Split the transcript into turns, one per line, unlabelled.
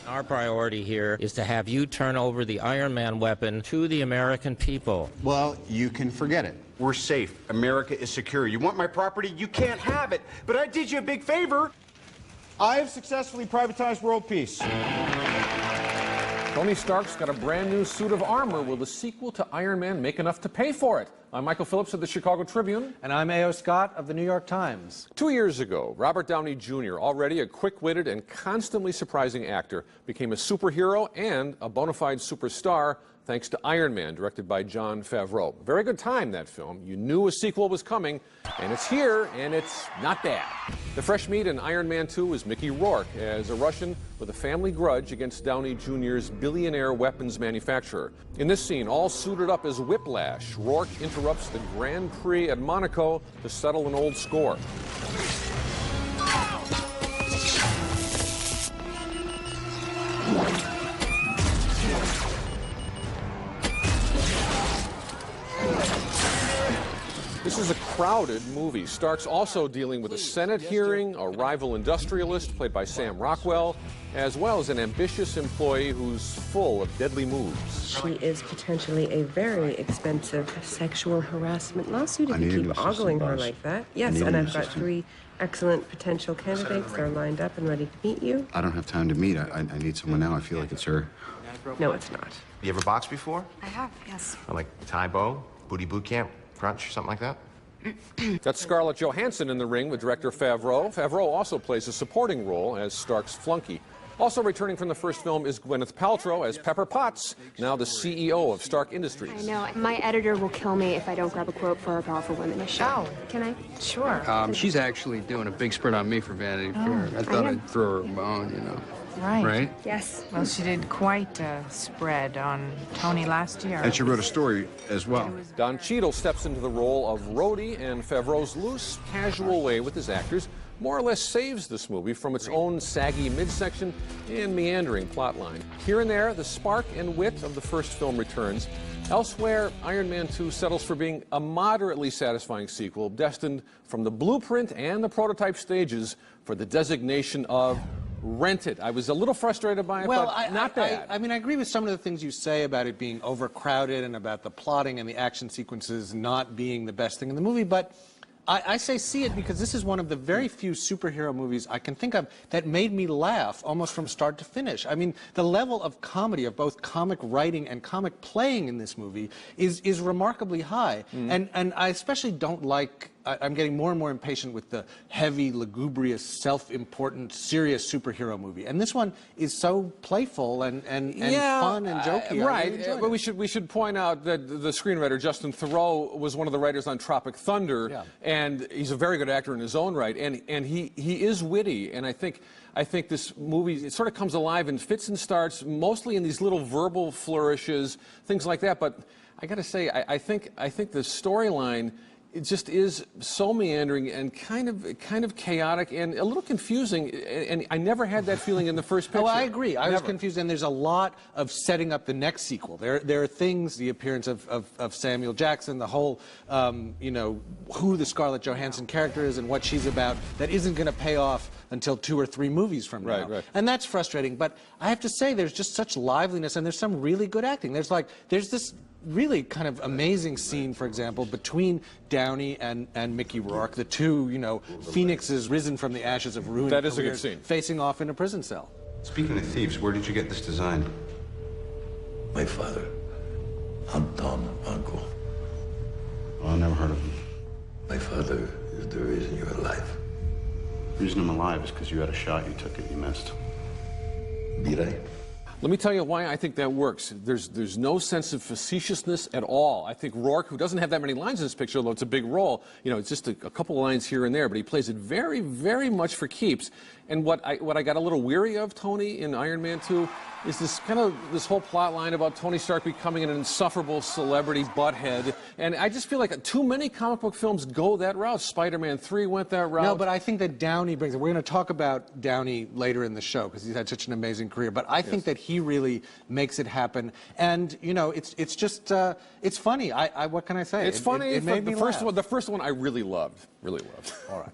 Our priority here is to have you turn over the Iron Man weapon to the American people.
Well, you can forget it.
We're safe. America is secure. You want my property? You can't have it. But I did you a big favor. I have successfully privatized world peace.
Tony Stark's got a brand new suit of armor. Will the sequel to Iron Man make enough to pay for it? I'm Michael Phillips of the Chicago Tribune.
And I'm A.O. Scott of the New York Times.
2 years ago, Robert Downey Jr., already a quick-witted and constantly surprising actor, became a superhero and a bona fide superstar thanks to Iron Man, directed by Jon Favreau. Very good time, that film. You knew a sequel was coming, and it's here, and it's not bad. The fresh meat in Iron Man 2 is Mickey Rourke as a Russian with a family grudge against Downey Jr.'s billionaire weapons manufacturer. In this scene, all suited up as Whiplash, Rourke interrupts the Grand Prix at Monaco to settle an old score. This is a crowded movie. Stark's also dealing with a Senate hearing, a rival industrialist played by Sam Rockwell, as well as an ambitious employee who's full of deadly moves.
She is potentially a very expensive sexual harassment lawsuit if you keep ogling her like that. Yes, and I've got 3 excellent potential candidates. They're lined up and ready to meet you.
I don't have time to meet. I need someone now. I feel like it's her.
No, it's not.
You ever boxed before?
I have, yes.
Like Thai Bo, Booty Boot Camp, Crunch, something like that?
That's Scarlett Johansson in the ring with director Favreau. Favreau also plays a supporting role as Stark's flunky. Also returning from the first film is Gwyneth Paltrow as Pepper Potts, now the CEO of Stark Industries.
I know. My editor will kill me if I don't grab a quote for our Powerful Women issue.
Oh.
Can I?
Sure.
She's actually doing a big spread on me for Vanity Fair. I thought I'd throw her a bone, you know.
Right.
Right?
Yes.
Well, she did quite a spread on Tony last year.
And she wrote a story as well.
Don Cheadle steps into the role of Rhodey, and Favreau's loose, casual way with his actors more or less saves this movie from its own saggy midsection and meandering plotline. Here and there, the spark and wit of the first film returns. Elsewhere, Iron Man 2 settles for being a moderately satisfying sequel, destined from the blueprint and the prototype stages for the designation of rent it. I was a little frustrated by it, but not bad.
I mean, I agree with some of the things you say about it being overcrowded and about the plotting and the action sequences not being the best thing in the movie, but I say see it because this is one of the very few superhero movies I can think of that made me laugh almost from start to finish. I mean, the level of comedy, of both comic writing and comic playing in this movie is remarkably high. And I especially don't like, I'm getting more and more impatient with the heavy, lugubrious, self-important, serious superhero movie. And this one is so playful and fun and jokey.
Right,
really
but we should point out that the screenwriter, Justin Theroux, was one of the writers on Tropic Thunder, and he's a very good actor in his own right, and he is witty, and I think this movie, it sort of comes alive and fits and starts mostly in these little verbal flourishes, things like that, but I gotta say, I think the storyline, it just is so meandering and kind of chaotic and a little confusing, and I never had that feeling in the first picture.
Oh, I agree. I was confused, and there's a lot of setting up the next sequel. There are things, the appearance of Samuel Jackson, the whole, you know, who the Scarlett Johansson character is and what she's about, that isn't going to pay off until 2 or 3 movies from now.
Right.
And that's frustrating, but I have to say there's just such liveliness, and there's some really good acting. There's this really kind of amazing scene, for example, between Downey and Mickey Rourke, the 2, you know, phoenixes risen from the ashes of ruined
That is
careers,
a good scene.
facing off in a prison cell.
Speaking of thieves, where did you get this design?
My father, Anton Vanko.
Well, I never heard of him.
My father is the reason you're alive.
The reason I'm alive is because you had a shot, you took it, you missed.
Did I?
Let me tell you why I think that works. There's no sense of facetiousness at all. I think Rourke, who doesn't have that many lines in this picture, although it's a big role, you know, it's just a couple of lines here and there, but he plays it very, very much for keeps. And what I got a little weary of, Tony, in Iron Man 2, is this whole plot line about Tony Stark becoming an insufferable celebrity butthead. And I just feel like too many comic book films go that route. Spider-Man 3 went that route.
No, but I think that Downey brings it. We're going to talk about Downey later in the show because he's had such an amazing career. But I think that he really makes it happen. And, you know, it's just, it's funny. What can I say?
It's funny.
It made me laugh.
The first one I really loved. Really loved.
All right.